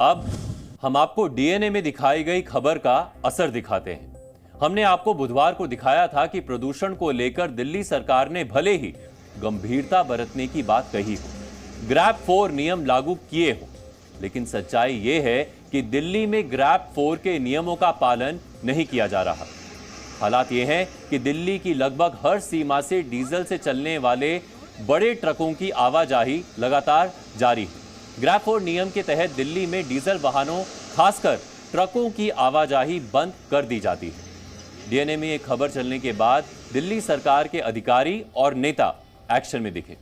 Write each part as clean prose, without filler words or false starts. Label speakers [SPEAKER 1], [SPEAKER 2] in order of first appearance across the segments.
[SPEAKER 1] अब हम आपको डीएनए में दिखाई गई खबर का असर दिखाते हैं। हमने आपको बुधवार को दिखाया था कि प्रदूषण को लेकर दिल्ली सरकार ने भले ही गंभीरता बरतने की बात कही हो, ग्रैब 4 नियम लागू किए हो, लेकिन सच्चाई यह है कि दिल्ली में ग्रैब 4 के नियमों का पालन नहीं किया जा रहा। हालात यह है कि दिल्ली की लगभग हर सीमा से डीजल से चलने वाले बड़े ट्रकों की आवाजाही लगातार जारी है। ग्रैब 4 नियम के तहत दिल्ली में डीजल वाहनों, खासकर ट्रकों की आवाजाही बंद कर दी जाती है। डीएनए में एक खबर चलने के बाद दिल्ली सरकार के अधिकारी और नेता एक्शन में दिखे।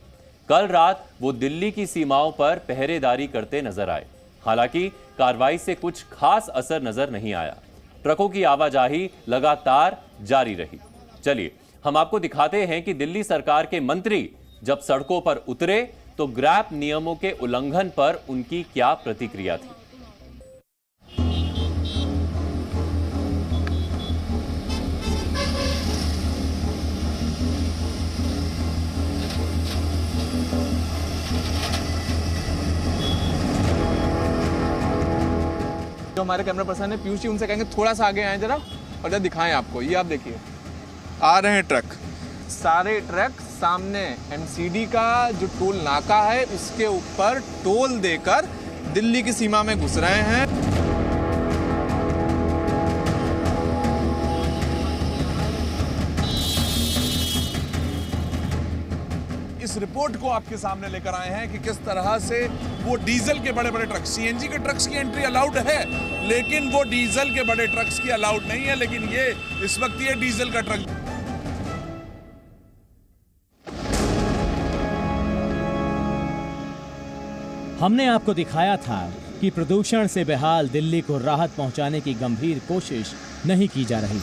[SPEAKER 1] कल रात वो दिल्ली की सीमाओं पर पहरेदारी करते नजर आए। हालांकि कार्रवाई से कुछ खास असर नजर नहीं आया। ट्रकों की आवाजाही लगातार जारी रही। चलिए हम आपको दिखाते हैं कि दिल्ली सरकार के मंत्री जब सड़कों पर उतरे तो ग्रैब नियमों के उल्लंघन पर उनकी क्या प्रतिक्रिया थी।
[SPEAKER 2] जो हमारे कैमरा पर्सन है पीयूष जी, उनसे कहेंगे थोड़ा सा आगे आए जरा और जरा दिखाएं आपको। ये आप देखिए आ रहे हैं ट्रक, सारे ट्रक सामने एमसीडी का जो टोल नाका है उसके ऊपर टोल देकर दिल्ली की सीमा में घुस रहे हैं।
[SPEAKER 3] इस रिपोर्ट को आपके सामने लेकर आए हैं कि किस तरह से वो डीजल के बड़े बड़े ट्रक, सीएनजी के ट्रक्स की एंट्री अलाउड है, लेकिन वो डीजल के बड़े ट्रक्स की अलाउड नहीं है। लेकिन ये इस वक्त ये डीजल का ट्रक।
[SPEAKER 4] हमने आपको दिखाया था कि प्रदूषण से बेहाल दिल्ली को राहत पहुंचाने की गंभीर कोशिश नहीं की जा रही।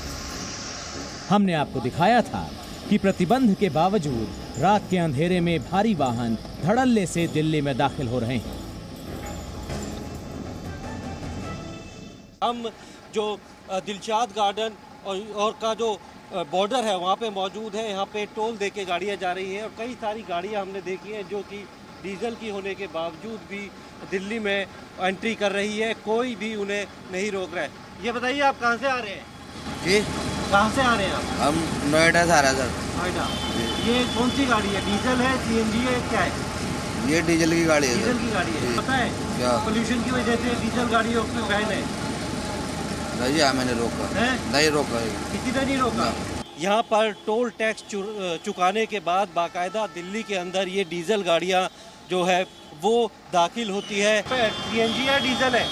[SPEAKER 4] हमने आपको दिखाया था कि प्रतिबंध के बावजूद रात के अंधेरे में भारी वाहन धड़ल्ले से दिल्ली में दाखिल हो रहे हैं।
[SPEAKER 5] हम जो दिलशाद गार्डन और का जो बॉर्डर है वहाँ पे मौजूद है। यहाँ पे टोल दे के गाड़ियाँ जा रही हैं और कई सारी गाड़ियाँ हमने देखी हैं जो कि डीजल की होने के बावजूद भी दिल्ली में एंट्री कर रही है। कोई भी उन्हें नहीं रोक रहा है। ये बताइए आप कहाँ से आ रहे हैं?
[SPEAKER 6] जी,
[SPEAKER 5] कहाँ से आ रहे हैं आप?
[SPEAKER 6] हम नोएडा से आ रहे हैं सर।
[SPEAKER 5] नोएडा। ये कौन सी गाड़ी है? डीजल है, सीएनजी है, क्या है?
[SPEAKER 6] ये डीजल की गाड़ी है।
[SPEAKER 5] डीजल की गाड़ी है। पता है
[SPEAKER 6] क्या
[SPEAKER 5] पोल्यूशन की वजह से डीजल गाड़ियों पे बैन है?
[SPEAKER 6] नहीं, मैंने रोका नहीं, रोका
[SPEAKER 5] किसी ने नहीं रोका। यहाँ पर टोल टैक्स चुकाने के बाद बाकायदा दिल्ली के अंदर ये डीजल गाड़ियाँ जो है वो दाखिल होती है। सीएनजी है, डीजल है?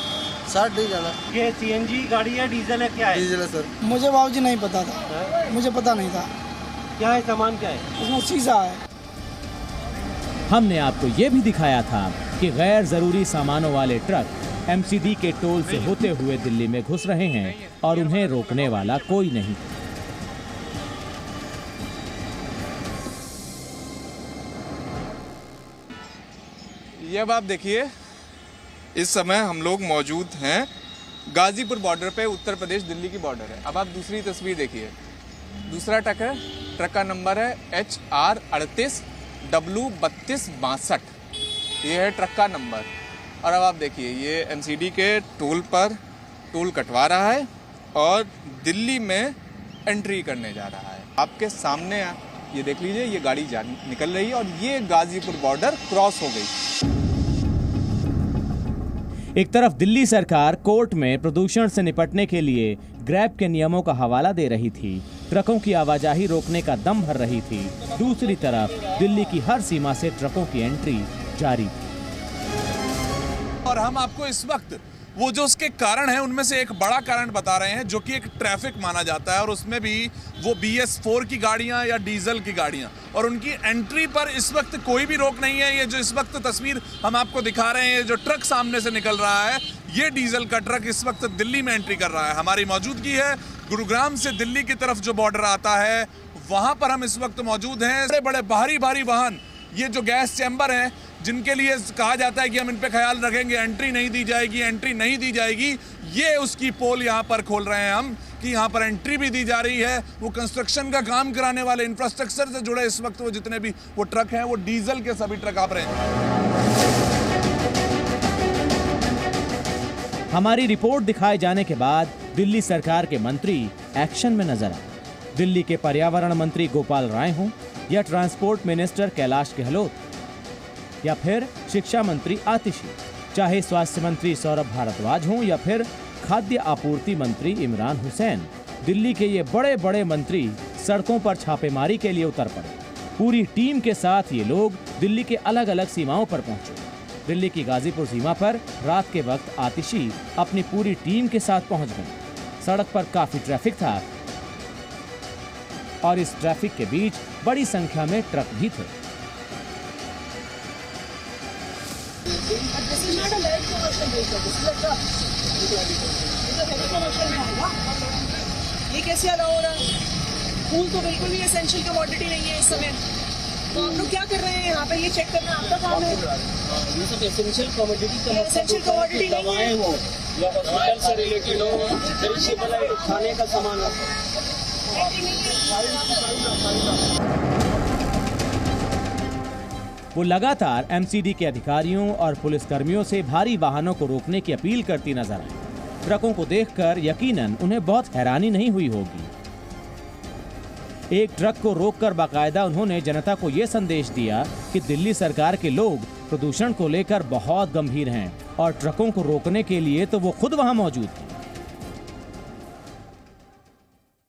[SPEAKER 6] सर डीजल है।
[SPEAKER 5] ये सीएनजी गाड़ी है, डीजल है, क्या है?
[SPEAKER 6] डीजल है सर।
[SPEAKER 7] मुझे बाबूजी नहीं पता था। मुझे पता नहीं था।
[SPEAKER 5] क्या है सामान, क्या है
[SPEAKER 7] इसमें? शीशा है।
[SPEAKER 4] हमने आपको ये भी दिखाया था कि गैर जरूरी सामानों वाले ट्रक एमसीडी के टोल से होते हुए दिल्ली में घुस रहे हैं और उन्हें रोकने वाला कोई नहीं।
[SPEAKER 2] ये अब आप देखिए, इस समय हम लोग मौजूद हैं गाजीपुर बॉर्डर पे, उत्तर प्रदेश दिल्ली की बॉर्डर है। अब आप दूसरी तस्वीर देखिए, दूसरा ट्रक है, ट्रक का नंबर है HR 38W3262। ये है ट्रक का नंबर। और अब आप देखिए ये एमसीडी के टोल पर टोल कटवा रहा है और दिल्ली में एंट्री करने जा रहा है। आपके सामने ये देख लीजिए, ये गाड़ी निकल रही है और ये गाजीपुर बॉर्डर क्रॉस हो गई।
[SPEAKER 4] एक तरफ दिल्ली सरकार कोर्ट में प्रदूषण से निपटने के लिए ग्रैब के नियमों का हवाला दे रही थी, ट्रकों की आवाजाही रोकने का दम भर रही थी। दूसरी तरफ दिल्ली की हर सीमा से ट्रकों की एंट्री जारी थी।
[SPEAKER 3] और हम आपको इस वक्त वो जो उसके कारण हैं उनमें से एक बड़ा कारण बता रहे हैं, जो कि एक ट्रैफिक माना जाता है, और उसमें भी वो BS4 की गाड़ियां या डीजल की गाड़ियां, और उनकी एंट्री पर इस वक्त कोई भी रोक नहीं है। ये जो इस वक्त तस्वीर हम आपको दिखा रहे हैं, जो ट्रक सामने से निकल रहा है, ये डीजल का ट्रक इस वक्त दिल्ली में एंट्री कर रहा है। हमारी मौजूदगी है गुरुग्राम से दिल्ली की तरफ जो बॉर्डर आता है, वहां पर हम इस वक्त मौजूद हैं। बड़े बड़े भारी वाहन, ये जो गैस चैम्बर हैं, जिनके लिए कहा जाता है कि हम इन पे ख्याल रखेंगे, एंट्री नहीं दी जाएगी, ये उसकी पोल यहाँ पर खोल रहे हैं हम कि यहाँ पर एंट्री भी दी जा रही है। वो कंस्ट्रक्शन का काम कराने वाले, इंफ्रास्ट्रक्चर से जुड़े इस वक्त वो जितने भी वो ट्रक हैं, वो डीजल के सभी ट्रक आप रहे हैं।
[SPEAKER 4] हमारी रिपोर्ट दिखाए जाने के बाद दिल्ली सरकार के मंत्री एक्शन में नजर आए। दिल्ली के पर्यावरण मंत्री गोपाल राय हों या ट्रांसपोर्ट मिनिस्टर कैलाश गहलोत या फिर शिक्षा मंत्री आतिशी, चाहे स्वास्थ्य मंत्री सौरभ भारद्वाज हों या फिर खाद्य आपूर्ति मंत्री इमरान हुसैन, दिल्ली के ये बड़े बड़े मंत्री सड़कों पर छापेमारी के लिए उतर पड़े। पूरी टीम के साथ ये लोग दिल्ली के अलग अलग सीमाओं पर पहुंचे। दिल्ली की गाजीपुर सीमा पर रात के वक्त आतिशी अपनी पूरी टीम के साथ पहुंच गए। सड़क पर काफी ट्रैफिक था और इस ट्रैफिक के बीच बड़ी संख्या में ट्रक भी थे।
[SPEAKER 8] ये कैसे अलाउ हो रहा है? फूल तो बिल्कुल भी एसेंशियल कमोडिटी नहीं है इस समय, तो आप लोग क्या कर रहे हैं यहाँ पे? ये चेक करना आपका काम है।
[SPEAKER 5] ये सब एसेंशियल कमोडिटी
[SPEAKER 8] एसेंशियल कमोडिटी नहीं है,
[SPEAKER 5] हो या हॉस्पिटल से रिलेटेड हो, पेरिशेबल है, खाने का सामान हो।
[SPEAKER 4] वो लगातार एमसीडी के अधिकारियों और पुलिसकर्मियों से भारी वाहनों को रोकने की अपील करती नजर आई। ट्रकों को देखकर यकीनन उन्हें बहुत हैरानी नहीं हुई होगी। एक ट्रक को रोककर बाकायदा उन्होंने जनता को यह संदेश दिया कि दिल्ली सरकार के लोग प्रदूषण को लेकर बहुत गंभीर हैं और ट्रकों को रोकने के लिए तो वो खुद वहां मौजूद थे।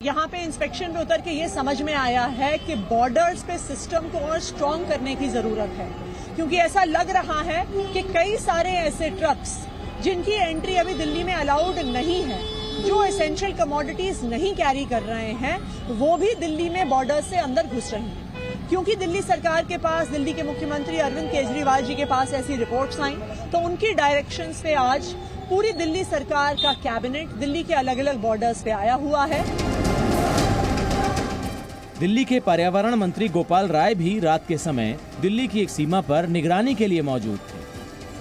[SPEAKER 8] यहाँ पे इंस्पेक्शन में उतर के ये समझ में आया है कि बॉर्डर्स पे सिस्टम को और स्ट्रॉन्ग करने की जरूरत है, क्योंकि ऐसा लग रहा है कि कई सारे ऐसे ट्रक्स जिनकी एंट्री अभी दिल्ली में अलाउड नहीं है, जो एसेंशियल कमोडिटीज नहीं कैरी कर रहे हैं, वो भी दिल्ली में बॉर्डर से अंदर घुस रहे हैं। क्योंकि दिल्ली सरकार के पास, दिल्ली के मुख्यमंत्री अरविंद केजरीवाल जी के पास ऐसी रिपोर्ट्स आई, तो उनकी डायरेक्शंस पे आज पूरी दिल्ली सरकार का कैबिनेट दिल्ली के अलग अलग बॉर्डर्स पे आया हुआ है।
[SPEAKER 4] दिल्ली के पर्यावरण मंत्री गोपाल राय भी रात के समय दिल्ली की एक सीमा पर निगरानी के लिए मौजूद थे।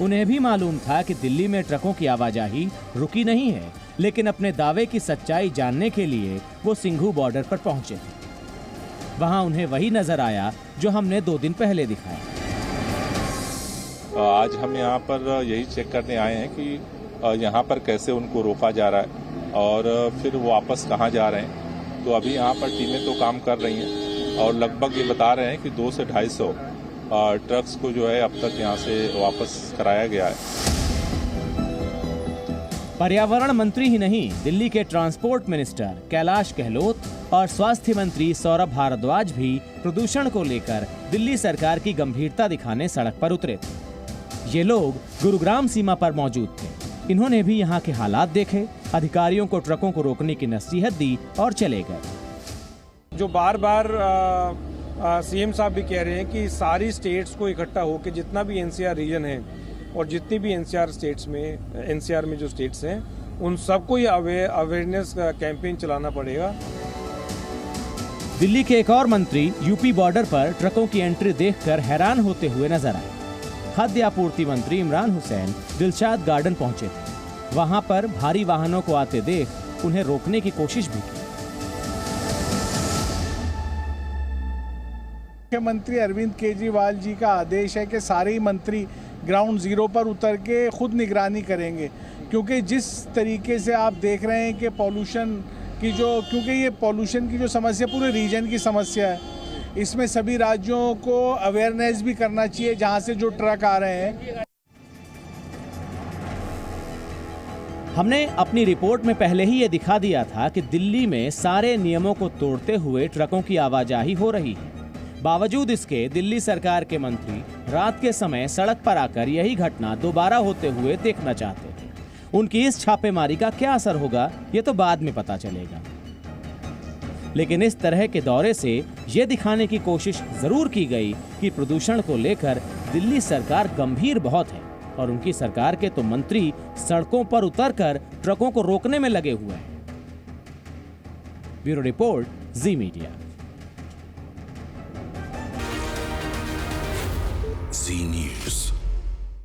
[SPEAKER 4] उन्हें भी मालूम था कि दिल्ली में ट्रकों की आवाजाही रुकी नहीं है, लेकिन अपने दावे की सच्चाई जानने के लिए वो सिंघू बॉर्डर पर पहुंचे थे। वहां उन्हें वही नजर आया जो हमने 2 दिन पहले दिखाया।
[SPEAKER 9] आज हम यहाँ पर यही चेक करने आए हैं कि यहाँ पर कैसे उनको रोका जा रहा है और फिर वो वापस कहाँ जा रहे हैं। तो अभी यहाँ पर टीमें तो काम कर रही हैं और लगभग ये बता रहे हैं कि 200 से 250 ट्रक्स को जो है अब तक यहाँ से वापस कराया गया है।
[SPEAKER 4] पर्यावरण मंत्री ही नहीं, दिल्ली के ट्रांसपोर्ट मिनिस्टर कैलाश गहलोत और स्वास्थ्य मंत्री सौरभ भारद्वाज भी प्रदूषण को लेकर दिल्ली सरकार की गंभीरता दिखाने सड़क पर उतरे थे। ये लोग गुरुग्राम सीमा पर मौजूद थे। इन्होंने भी यहाँ के हालात देखे, अधिकारियों को ट्रकों को रोकने की नसीहत दी और चले गए।
[SPEAKER 10] जो बार बार सीएम साहब भी कह रहे हैं कि सारी स्टेट्स को इकट्ठा होकर जितना भी एनसीआर रीजन है और जितनी भी एनसीआर में जो स्टेट्स हैं, उन सबको ये अवेयरनेस कैंपेन चलाना पड़ेगा।
[SPEAKER 4] दिल्ली के एक और मंत्री यूपी बॉर्डर पर ट्रकों की एंट्री देखकर हैरान होते हुए नजर आए। खाद्य आपूर्ति मंत्री इमरान हुसैन दिलशाद गार्डन पहुंचे थे। वहां पर भारी वाहनों को आते देख उन्हें रोकने की कोशिश भी की।
[SPEAKER 11] मुख्यमंत्री अरविंद केजरीवाल जी का आदेश है कि सारे ही मंत्री ग्राउंड जीरो पर उतर के खुद निगरानी करेंगे, क्योंकि जिस तरीके से आप देख रहे हैं कि क्योंकि ये पॉल्यूशन की जो समस्या पूरे रीजन की समस्या है, इसमें सभी राज्यों को अवेयरनेस भी करना चाहिए जहां से जो ट्रक आ रहे हैं।
[SPEAKER 4] हमने अपनी रिपोर्ट में पहले ही ये दिखा दिया था कि दिल्ली में सारे नियमों को तोड़ते हुए ट्रकों की आवाजाही हो रही है। बावजूद इसके दिल्ली सरकार के मंत्री रात के समय सड़क पर आकर यही घटना दोबारा होते हुए देखना चाहते थे। उनकी इस छापेमारी का क्या असर होगा, ये तो बाद में पता चलेगा। लेकिन इस तरह के दौरे से ये दिखाने की कोशिश जरूर की गई कि प्रदूषण को लेकर दिल्ली सरकार गंभीर बहुत है और उनकी सरकार के तो मंत्री सड़कों पर उतरकर ट्रकों को रोकने में लगे हुए हैं। ब्यूरो रिपोर्ट, जी मीडिया।